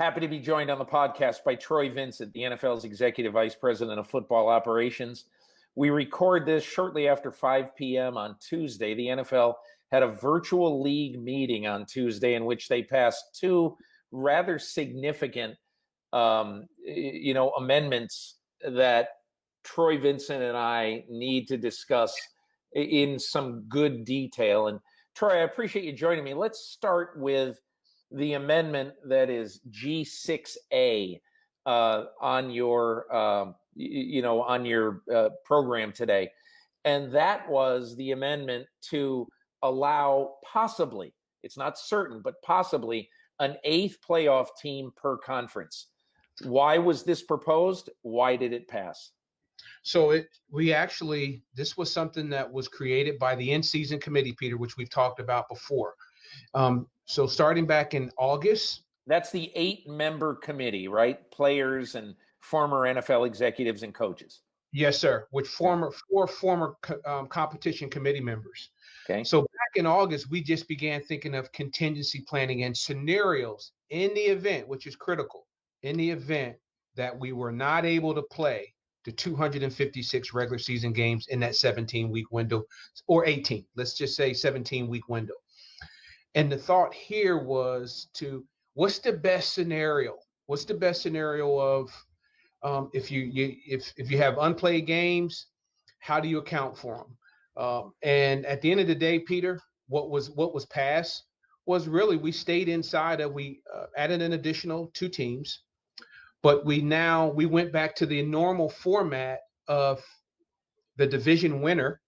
Happy to be joined on the podcast by Troy Vincent, the NFL's Executive Vice President of Football Operations. We record this shortly after 5 p.m. on Tuesday. The NFL had a virtual league meeting on Tuesday in which they passed two rather significant, amendments that Troy Vincent and I need to discuss in some good detail. And Troy, I appreciate you joining me. Let's start with the amendment that is G6A on your program today, and that was the amendment to allow possibly, it's not certain, but possibly an eighth playoff team per conference. Why was this proposed? Why did it pass? So this was something that was created by the in-season committee, Peter, which we've talked about before. So starting back in August. That's the 8-member committee, right? Players and former NFL executives and coaches. Yes, sir. With four former competition committee members. Okay. So back in August, we just began thinking of contingency planning and scenarios in the event, which is critical, in the event that we were not able to play the 256 regular season games in that 17-week window, or 18. Let's just say 17-week window. And the thought here was what's the best scenario? What's the best scenario of if you have unplayed games, how do you account for them? And at the end of the day, Peter, what was passed was really we stayed inside of we added an additional 2 teams, but we went back to the normal format of the division winner.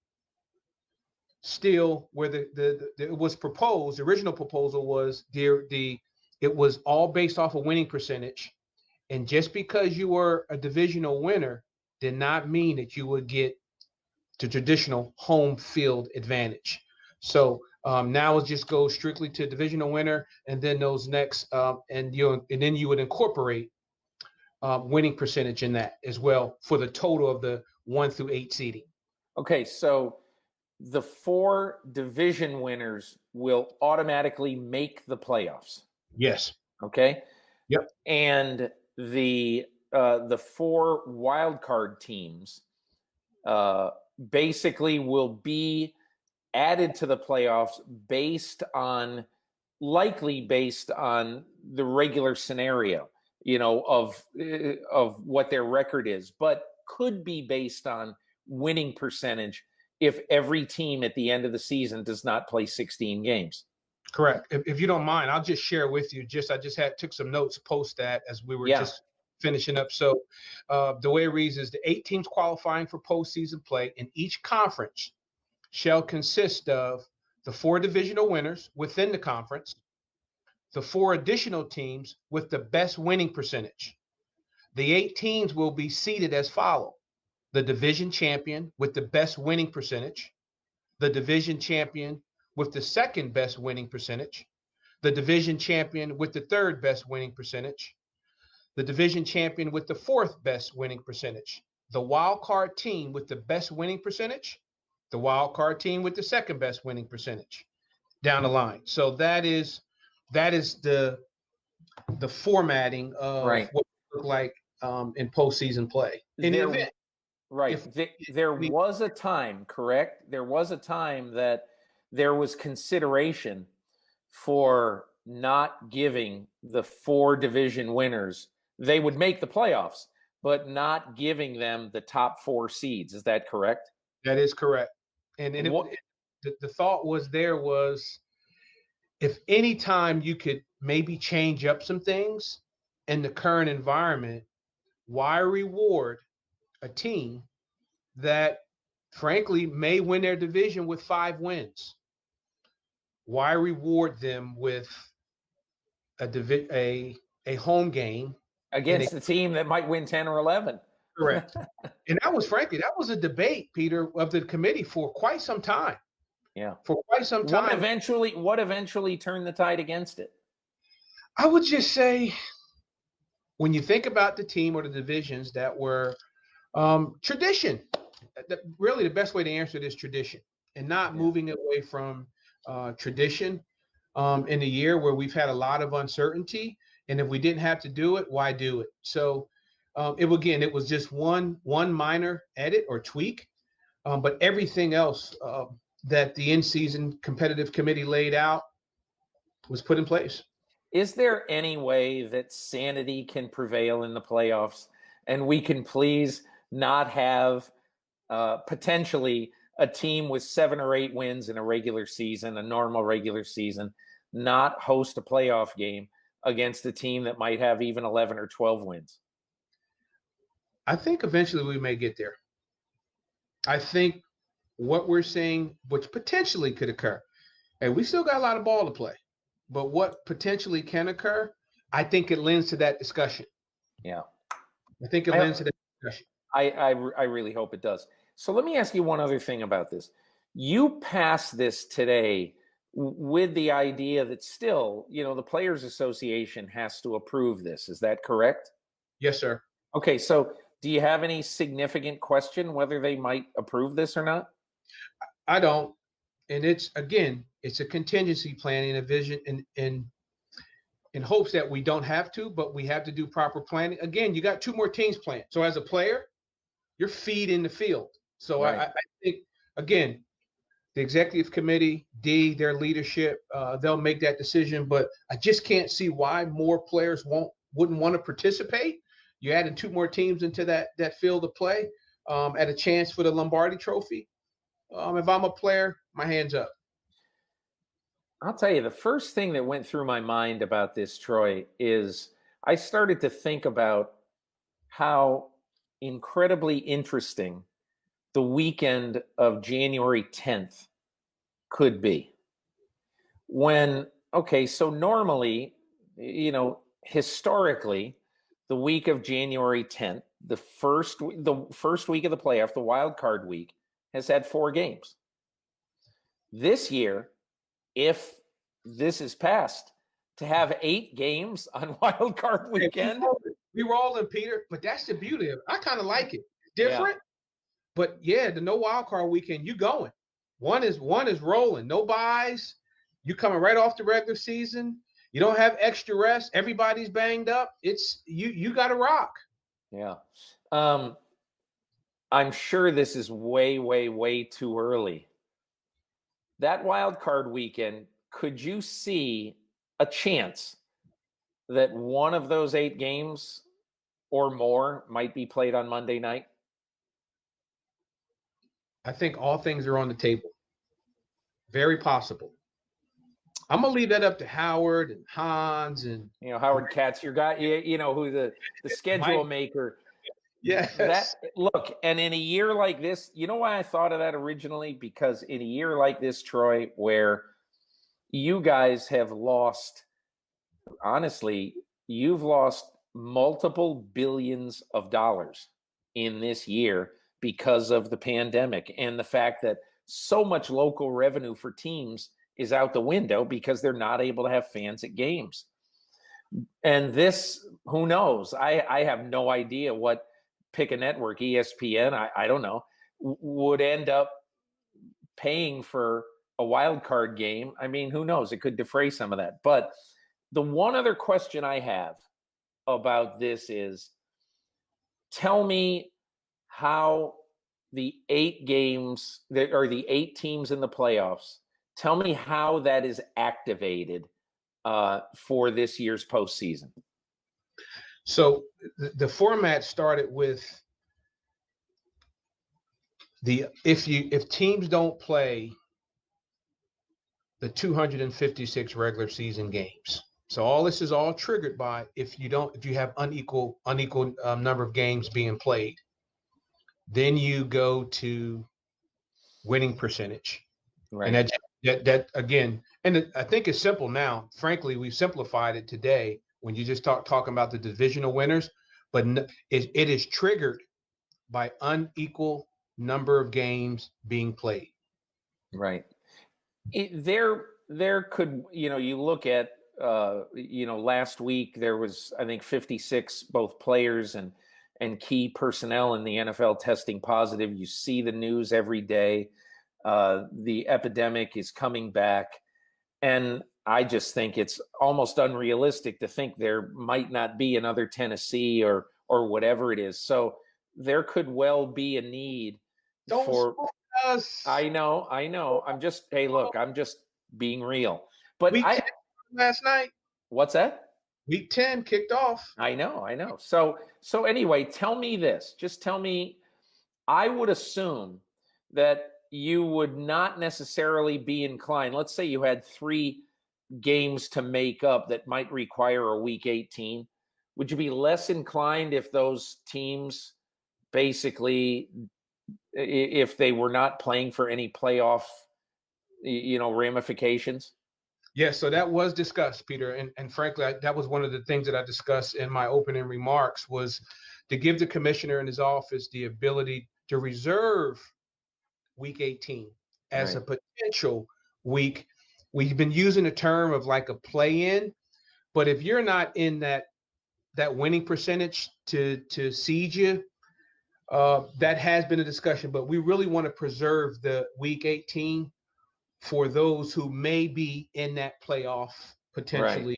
Still, where it was proposed, the original proposal was it was all based off a winning percentage, and just because you were a divisional winner did not mean that you would get the traditional home field advantage. So now it just goes strictly to divisional winner, and then those next, and then you would incorporate winning percentage in that as well for the total of the 1 through 8 seeding. Okay, so the 4 division winners will automatically make the playoffs. Yes. Okay. Yep. And the 4 wild card teams basically will be added to the playoffs likely based on the regular scenario, of what their record is, but could be based on winning percentage if every team at the end of the season does not play 16 games. Correct. If you don't mind, I'll just share with you. I took some notes post that as we were just finishing up. So the way it reads is the 8 teams qualifying for postseason play in each conference shall consist of the 4 divisional winners within the conference, the 4 additional teams with the best winning percentage. The 8 teams will be seeded as follows: the division champion with the best winning percentage, the division champion with the second best winning percentage, the division champion with the third best winning percentage, the division champion with the 4th best winning percentage, the wild card team with the best winning percentage, the wild card team with the second best winning percentage, down the line. So that is the formatting of what it look like in postseason play. In the event. Right. There was a time, correct? There was a time that there was consideration for not giving the 4 division winners. They would make the playoffs, but not giving them the top 4 seeds. Is that correct? That is correct. And the thought was if any time you could maybe change up some things in the current environment, why reward a team that frankly may win their division with 5 wins? Why reward them with a home game against a team that might win 10 or 11? Correct. And that was a debate, Peter, of the committee for quite some time. Yeah. For quite some time. What eventually turned the tide against it? I would just say, when you think about the team or the divisions that were tradition, really the best way to answer it is tradition, and not moving away from tradition in a year where we've had a lot of uncertainty. And if we didn't have to do it, why do it? So it was just one minor edit or tweak, but everything else that the in-season competitive committee laid out was put in place. Is there any way that sanity can prevail in the playoffs and we can please not have potentially a team with 7 or 8 wins in a regular season, a normal regular season, not host a playoff game against a team that might have even 11 or 12 wins? I think eventually we may get there. I think what we're seeing, which potentially could occur, and we still got a lot of ball to play, but what potentially can occur, I think it lends to that discussion. Yeah. I think it lends to that discussion. I really hope it does. So let me ask you one other thing about this. You passed this today with the idea that still, the Players Association has to approve this. Is that correct? Yes, sir. Okay, so do you have any significant question whether they might approve this or not? I don't. And it's a contingency plan in a vision in hopes that we don't have to, but we have to do proper planning. Again, you got 2 more teams playing. So as a player, you're feeding the field. So right. I think, again, the executive committee, their leadership, they'll make that decision. But I just can't see why more players wouldn't want to participate. You're adding 2 more teams into that field of play at a chance for the Lombardi Trophy. If I'm a player, my hand's up. I'll tell you, the first thing that went through my mind about this, Troy, is I started to think about how incredibly interesting the weekend of January 10th could be. So normally, historically, the week of January 10th, the first week of the playoff, the wild card week, has had 4 games. This year, if this is passed, to have 8 games on wild card weekend. We rolling, Peter, but that's the beauty of it. I kind of like it. Different, but the no wild card weekend, you going. One is rolling, no buys. You coming right off the regular season. You don't have extra rest. Everybody's banged up. It's you got to rock. Yeah. I'm sure this is way, way, way too early. That wild card weekend, could you see a chance that one of those 8 games or more might be played on Monday night? I think all things are on the table. Very possible. I'm gonna leave that up to Howard and Hans and Howard Katz, your guy. Who the schedule maker. Yes. Look, and in a year like this, you know why I thought of that originally? Because in a year like this, Troy, where you guys have lost, honestly, you've lost multiple billions of dollars in this year because of the pandemic and the fact that so much local revenue for teams is out the window because they're not able to have fans at games. And this, who knows? I have no idea what pick a network, ESPN, I don't know, would end up paying for a wild card game. I mean, who knows? It could defray some of that. But the one other question I have about this is, tell me how the 8 games or the 8 teams in the playoffs, tell me how that is activated for this year's postseason. So the format started with if teams don't play the 256 regular season games. So all this is all triggered by if you have unequal number of games being played, then you go to winning percentage. Right. And that again, and I think it's simple now. Frankly, we've simplified it today when you just talking about the divisional winners, but it is triggered by unequal number of games being played. Right. There could, you look at, last week there was, I think, 56 both players and key personnel in the NFL testing positive. You see the news every day. The epidemic is coming back. And I just think it's almost unrealistic to think there might not be another Tennessee or whatever it is. So there could well be a need for. Us. I know. I'm just, hey, look, I'm just being real. But Week 10 last night. What's that? Week 10 kicked off. I know. So anyway, tell me this. Just tell me, I would assume that you would not necessarily be inclined. Let's say you had 3 games to make up that might require a week 18. Would you be less inclined if those teams basically, if they were not playing for any playoff, ramifications? Yeah, so that was discussed, Peter, and frankly, that was one of the things that I discussed in my opening remarks, was to give the commissioner and his office the ability to reserve week 18 as a potential week. We've been using the term of like a play-in, but if you're not in that winning percentage to seed you, that has been a discussion, but we really want to preserve the week 18 for those who may be in that playoff potentially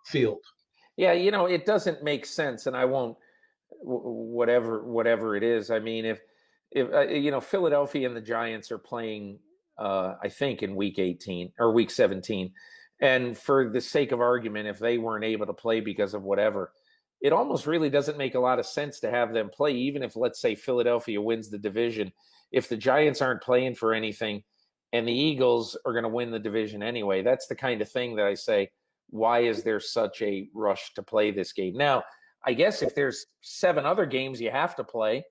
field. Yeah, it doesn't make sense, and I won't, whatever it is. I mean, if Philadelphia and the Giants are playing, I think in week 18 or week 17, and for the sake of argument, if they weren't able to play because of whatever, it almost really doesn't make a lot of sense to have them play, even if, let's say, Philadelphia wins the division. If the Giants aren't playing for anything and the Eagles are going to win the division anyway, that's the kind of thing that I say, why is there such a rush to play this game? Now, I guess if there's 7 other games you have to play,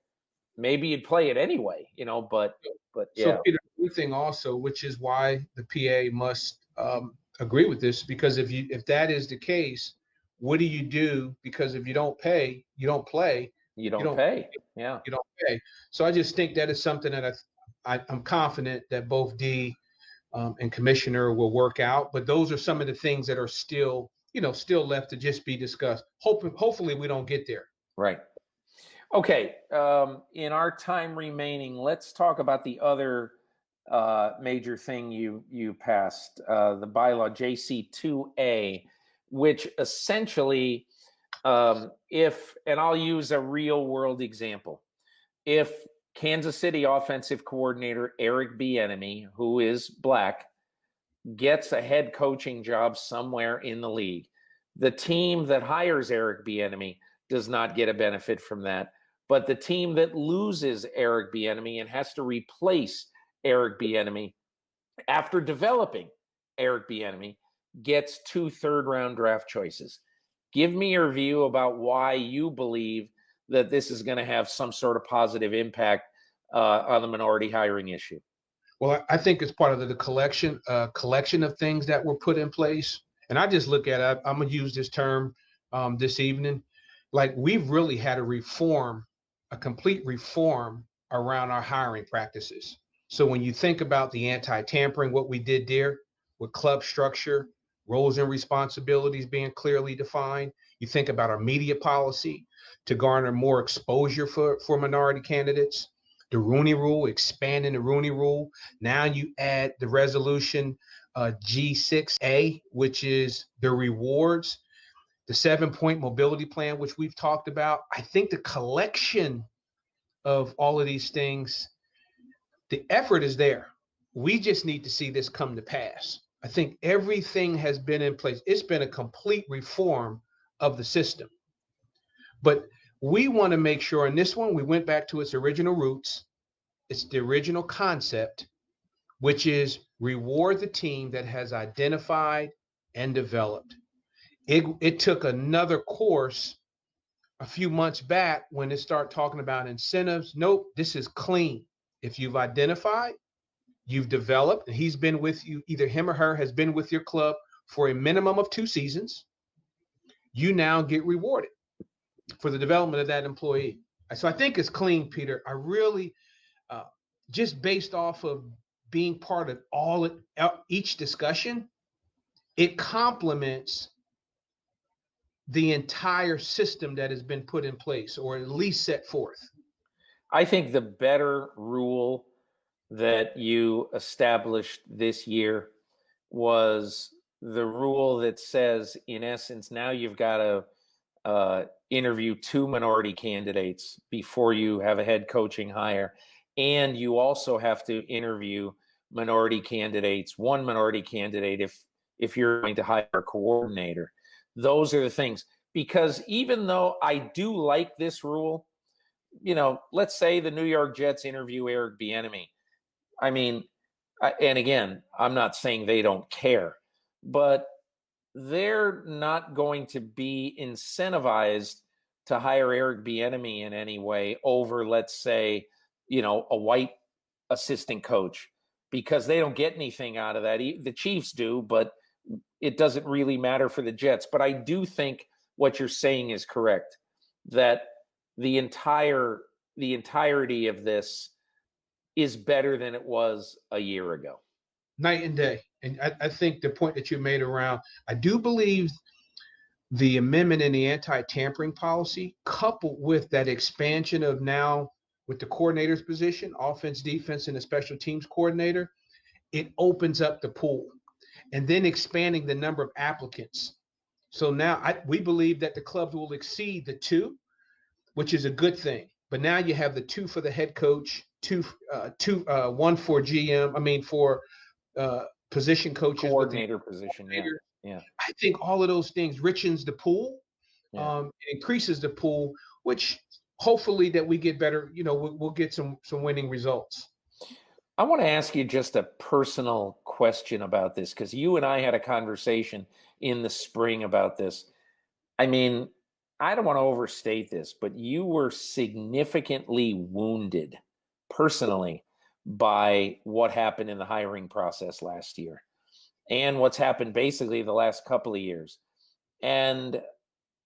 maybe you'd play it anyway, but yeah. So, Peter, one thing also, which is why the PA must agree with this, because if that is the case, what do you do? Because if you don't pay, you don't play. You don't pay. Yeah. You don't pay. So I just think that is something that I'm confident that both D and Commissioner will work out. But those are some of the things that are still left to just be discussed. Hopefully we don't get there. Right. Okay. In our time remaining, let's talk about the other major thing you passed, the bylaw JC2A, which essentially, and I'll use a real world example. If Kansas City offensive coordinator Eric Bieniemy, who is black, gets a head coaching job somewhere in the league, the team that hires Eric Bieniemy does not get a benefit from that. But the team that loses Eric Bieniemy and has to replace Eric Bieniemy after developing Eric Bieniemy gets 2 third-round draft choices. Give me your view about why you believe that this is going to have some sort of positive impact on the minority hiring issue. Well, I think it's part of the collection of things that were put in place. And I just look at it, I'm going to use this term this evening, like we've really had a complete reform around our hiring practices. So when you think about the anti-tampering, what we did there with club structure, roles and responsibilities being clearly defined, you think about our media policy to garner more exposure for minority candidates, the Rooney Rule, expanding the Rooney Rule. Now you add the resolution G6A, which is the rewards, the 7-point mobility plan, which we've talked about. I think the collection of all of these things, the effort is there. We just need to see this come to pass. I think everything has been in place. It's been a complete reform of the system. But we want to make sure, and this one, we went back to its original roots. It's the original concept, which is reward the team that has identified and developed. It took another course a few months back when it started talking about incentives. Nope, this is clean. If you've identified, you've developed, and he's been with you, either him or her has been with your club for a minimum of 2 seasons, you now get rewarded for the development of that employee. So I think it's clean, Peter. I really, just based off of being part of each discussion, it complements the entire system that has been put in place, or at least set forth. I think the better rule that you established this year was the rule that says, in essence, now you've got to interview 2 minority candidates before you have a head coaching hire. And you also have to interview minority candidates, 1 minority candidate, if you're going to hire a coordinator. Those are the things. Because even though I do like this rule, let's say the New York Jets interview Eric Bieniemy. I mean, and again, I'm not saying they don't care, but they're not going to be incentivized to hire Eric Bieniemy in any way over, let's say, a white assistant coach, because they don't get anything out of that. The Chiefs do, but it doesn't really matter for the Jets. But I do think what you're saying is correct, that the entirety of this is better than it was a year ago. Night and day. And I think the point that you made around, I do believe the amendment in the anti-tampering policy, coupled with that expansion of now with the coordinator's position, offense, defense, and the special teams coordinator, it opens up the pool. And then expanding the number of applicants. So now we believe that the clubs will exceed the 2, which is a good thing. But now you have the 2 for the head coach, 1 for GM. I mean, for position coaches, coordinator position. Yeah. I think all of those things richens the pool, increases the pool, which hopefully that we get better. We'll get some winning results. I want to ask you just a personal question about this, because you and I had a conversation in the spring about this. I mean, I don't want to overstate this, but you were significantly wounded personally by what happened in the hiring process last year and what's happened basically the last couple of years. And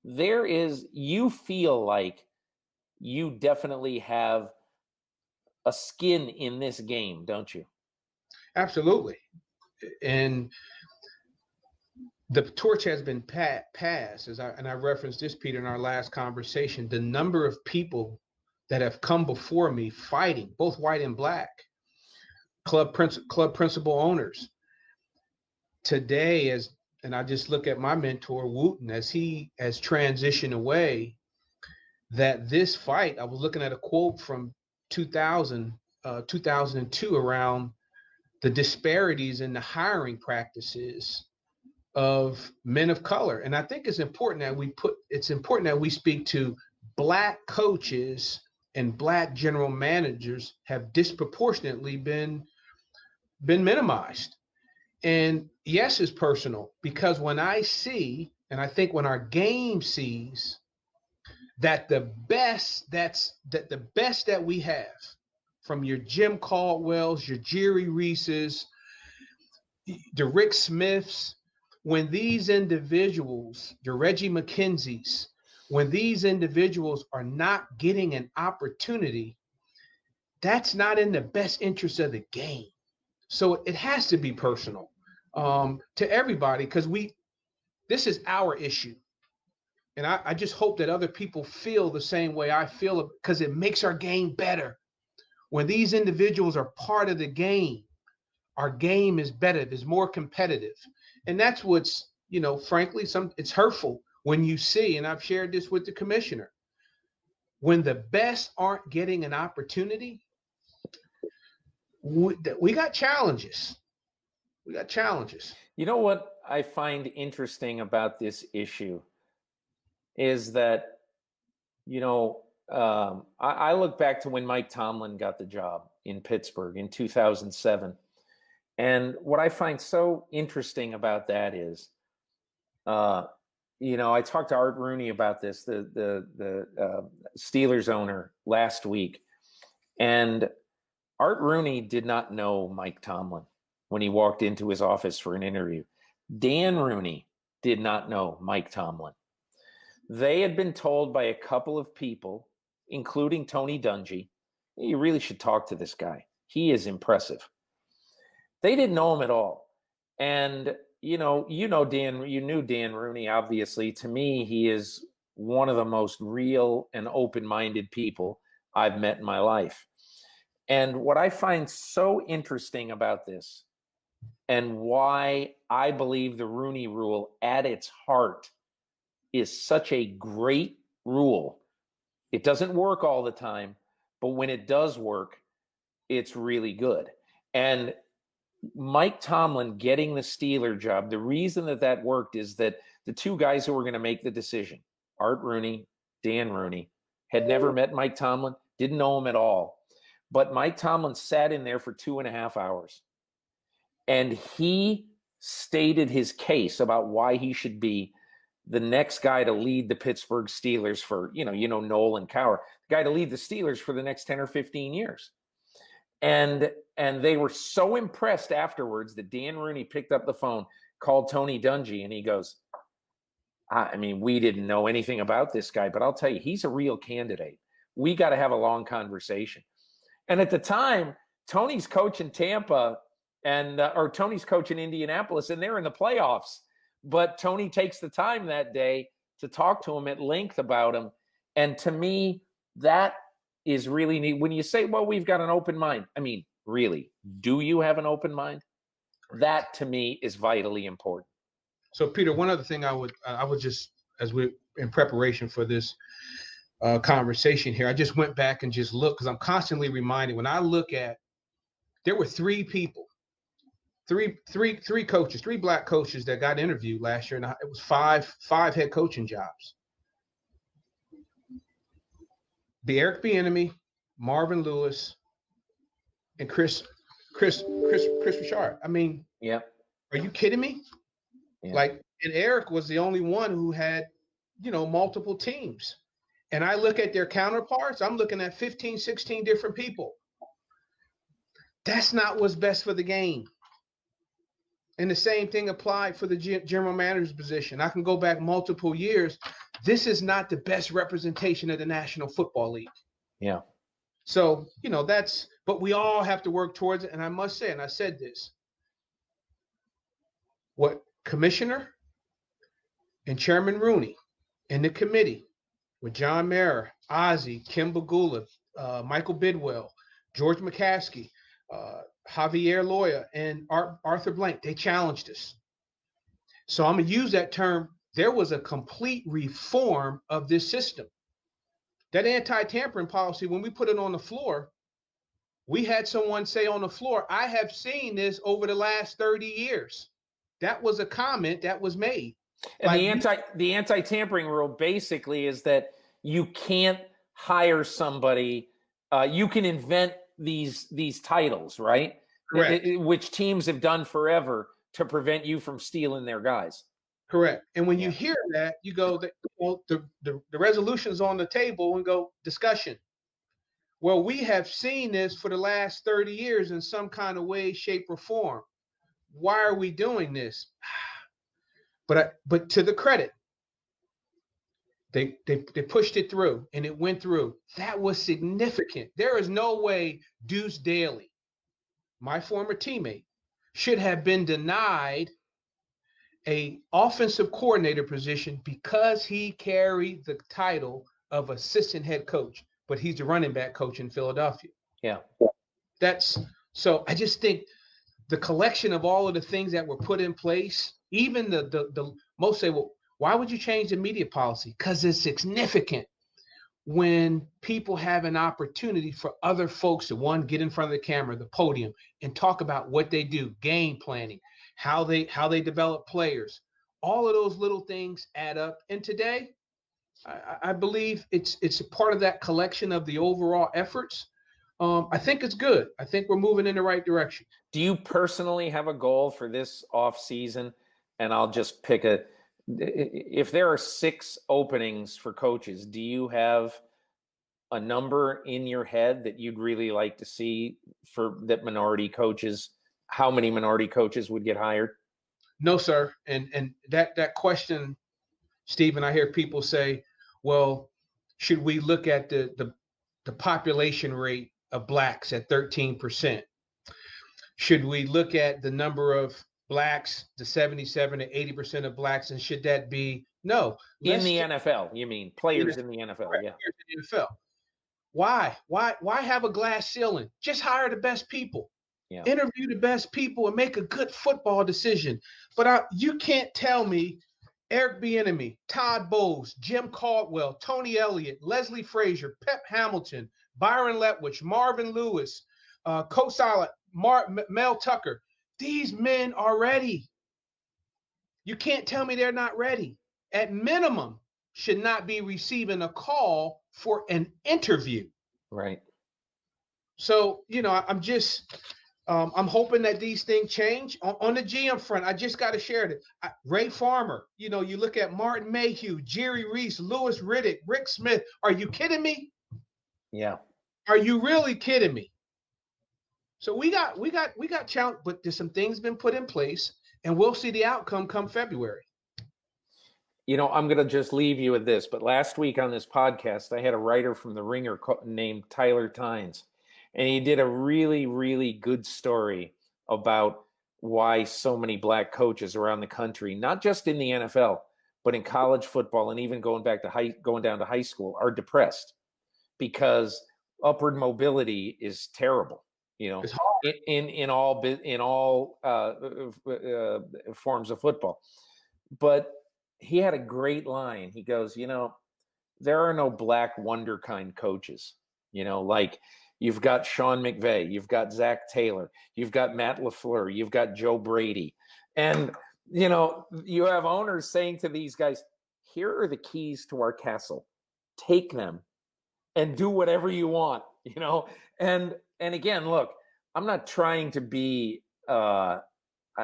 you feel like you definitely have a skin in this game, don't you? Absolutely. And the torch has been passed, and I referenced this, Peter, in our last conversation. The number of people that have come before me fighting, both white and black, club principal owners. Today, and I just look at my mentor, Wooten, as he has transitioned away, that this fight, I was looking at a quote from 2002 around the disparities in the hiring practices of men of color. And I think it's important that we speak to black coaches and black general managers have disproportionately been minimized. And yes, it's personal, because when I see, and I think when our game sees that the best that we have, from your Jim Caldwells, your Jerry Reeses, the Rick Smiths, when these individuals, the Reggie McKenzies, when these individuals are not getting an opportunity, that's not in the best interest of the game. So it has to be personal to everybody, because this is our issue. And I just hope that other people feel the same way I feel, because it makes our game better. When these individuals are part of the game, our game is better, it's more competitive. And that's what's, frankly, it's hurtful when you see, and I've shared this with the commissioner, when the best aren't getting an opportunity, we got challenges. You know what I find interesting about this issue is that, I look back to when Mike Tomlin got the job in Pittsburgh in 2007. And what I find so interesting about that is, I talked to Art Rooney about this, the Steelers owner, last week. And Art Rooney did not know Mike Tomlin when he walked into his office for an interview. Dan Rooney did not know Mike Tomlin. They had been told by a couple of people, including Tony Dungy, you really should talk to this guy. He is impressive. They didn't know him at all. And, Dan, you knew Dan Rooney, obviously. To me, he is one of the most real and open-minded people I've met in my life. And what I find so interesting about this, and why I believe the Rooney Rule at its heart is such a great rule. It doesn't work all the time, but when it does work, it's really good. And Mike Tomlin getting the Steeler job, the reason that worked is that the two guys who were going to make the decision, Art Rooney, Dan Rooney, had never met Mike Tomlin, didn't know him at all. But Mike Tomlin sat in there for 2.5 hours. And he stated his case about why he should be the next guy to lead the Pittsburgh Steelers for, Nolan Cowher, the guy to lead the Steelers for the next 10 or 15 years. And they were so impressed afterwards that Dan Rooney picked up the phone, called Tony Dungy, and he goes, I mean, we didn't know anything about this guy, but I'll tell you, he's a real candidate. We got to have a long conversation. And at the time, Tony's coaching Tampa or Tony's coaching Indianapolis, and they're in the playoffs. But Tony takes the time that day to talk to him at length about him. And to me, that is really neat. When you say, well, we've got an open mind, I mean, really, do you have an open mind? That to me is vitally important. So, Peter, one other thing I would just, as we're in preparation for this conversation here, I just went back and just looked, because I'm constantly reminded, when I look at, there were three people, three coaches, three black coaches that got interviewed last year, and it was five head coaching jobs. The Eric Bieniemy, Marvin Lewis, and Chris Richard. I mean, yeah. Are you kidding me? Yeah. And Eric was the only one who had, multiple teams. And I look at their counterparts, I'm looking at 15, 16 different people. That's not what's best for the game. And the same thing applied for the general manager's position. I can go back multiple years. This is not the best representation of the National Football League. Yeah. So, but we all have to work towards it. And I must say, and I said this, what Commissioner and Chairman Rooney and the committee with John Mara, Ozzie, Kim Bagula, Michael Bidwell, George McCaskey, Javier Loya, and Arthur Blank, they challenged us. So I'm going to use that term. There was a complete reform of this system. That anti-tampering policy, when we put it on the floor, we had someone say on the floor, I have seen this over the last 30 years. That was a comment that was made. And the anti-tampering rule basically is that you can't hire somebody. You can invent these titles, right? Correct. Which teams have done forever to prevent you from stealing their guys. Correct. And when you hear that, you go, the resolution's on the table, and go, discussion. Well, we have seen this for the last 30 years in some kind of way, shape, or form. Why are we doing this? But to the credit, they pushed it through, and it went through. That was significant. There is no way Deuce Daly, my former teammate, should have been denied a offensive coordinator position because he carried the title of assistant head coach, but he's the running back coach in Philadelphia. Yeah. So I just think the collection of all of the things that were put in place, even the most say, well, why would you change the media policy? Because it's significant when people have an opportunity for other folks to, get in front of the camera, the podium, and talk about what they do, game planning, how they develop players. All of those little things add up. And today, I believe it's a part of that collection of the overall efforts. I think it's good. I think we're moving in the right direction. Do you personally have a goal for this off season? And I'll just pick if there are 6 openings for coaches, do you have a number in your head that you'd really like to see for that minority coaches? How many minority coaches would get hired? No, sir. And that question, Stephen, I hear people say, well, should we look at the population rate of blacks at 13%? Should we look at the number of blacks, the 77 to 80% of blacks, and should that be no? In the NFL, you mean players in the NFL? Right, yeah. In the NFL. Why have a glass ceiling? Just hire the best people. Yeah. Interview the best people and make a good football decision. But you can't tell me Eric Bieniemy, Todd Bowles, Jim Caldwell, Tony Elliott, Leslie Frazier, Pep Hamilton, Byron Leftwich, Marvin Lewis, Coach Saleh, Mel Tucker. These men are ready. You can't tell me they're not ready. At minimum, should not be receiving a call for an interview. Right. So, I'm hoping that these things change. On the GM front, I just got to share it. Ray Farmer, you look at Martin Mayhew, Jerry Reese, Louis Riddick, Rick Smith. Are you kidding me? Yeah. Are you really kidding me? So we got challenge, but there's some things been put in place, and we'll see the outcome come February. I'm going to just leave you with this, but last week on this podcast, I had a writer from The Ringer named Tyler Tynes, and he did a really, really good story about why so many black coaches around the country, not just in the NFL, but in college football and even going down to high school, are depressed because upward mobility is terrible. It's hard. In all forms of football. But he had a great line. He goes, there are no black wonder kind coaches. Like you've got Sean McVay, you've got Zach Taylor, you've got Matt LaFleur, you've got Joe Brady. And, you have owners saying to these guys, here are the keys to our castle. Take them and do whatever you want, And again, look, I'm not trying to be I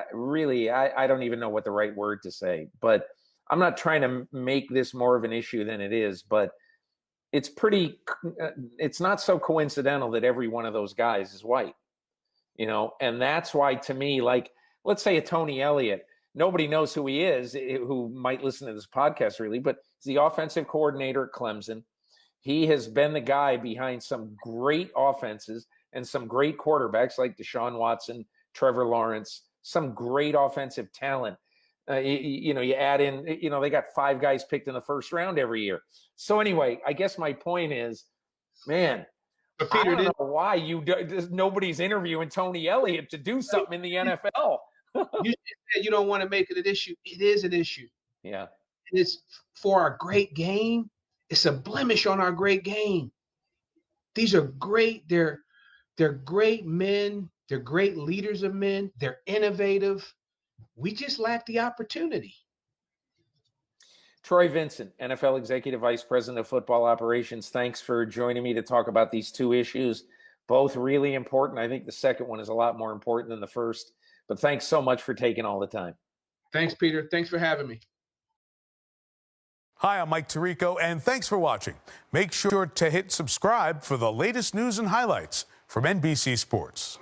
don't even know what the right word to say, but I'm not trying to make this more of an issue than it is, but it's not so coincidental that every one of those guys is white, and that's why, to me, like, let's say a Tony Elliott, nobody knows who he is, who might listen to this podcast really, but he's the offensive coordinator at Clemson. He has been the guy behind some great offenses and some great quarterbacks like Deshaun Watson, Trevor Lawrence, some great offensive talent. You add in, they got 5 guys picked in the first round every year. So anyway, I guess my point is, man, but Peter, I don't know why nobody's interviewing Tony Elliott to do something in the NFL. You said you don't want to make it an issue. It is an issue. Yeah. It's for our great game. It's a blemish on our great game. These are great. They're great men. They're great leaders of men. They're innovative. We just lack the opportunity. Troy Vincent, NFL Executive Vice President of Football Operations, thanks for joining me to talk about these 2 issues, both really important. I think the second one is a lot more important than the first, but thanks so much for taking all the time. Thanks, Peter. Thanks for having me. Hi, I'm Mike Tirico, and thanks for watching. Make sure to hit subscribe for the latest news and highlights from NBC Sports.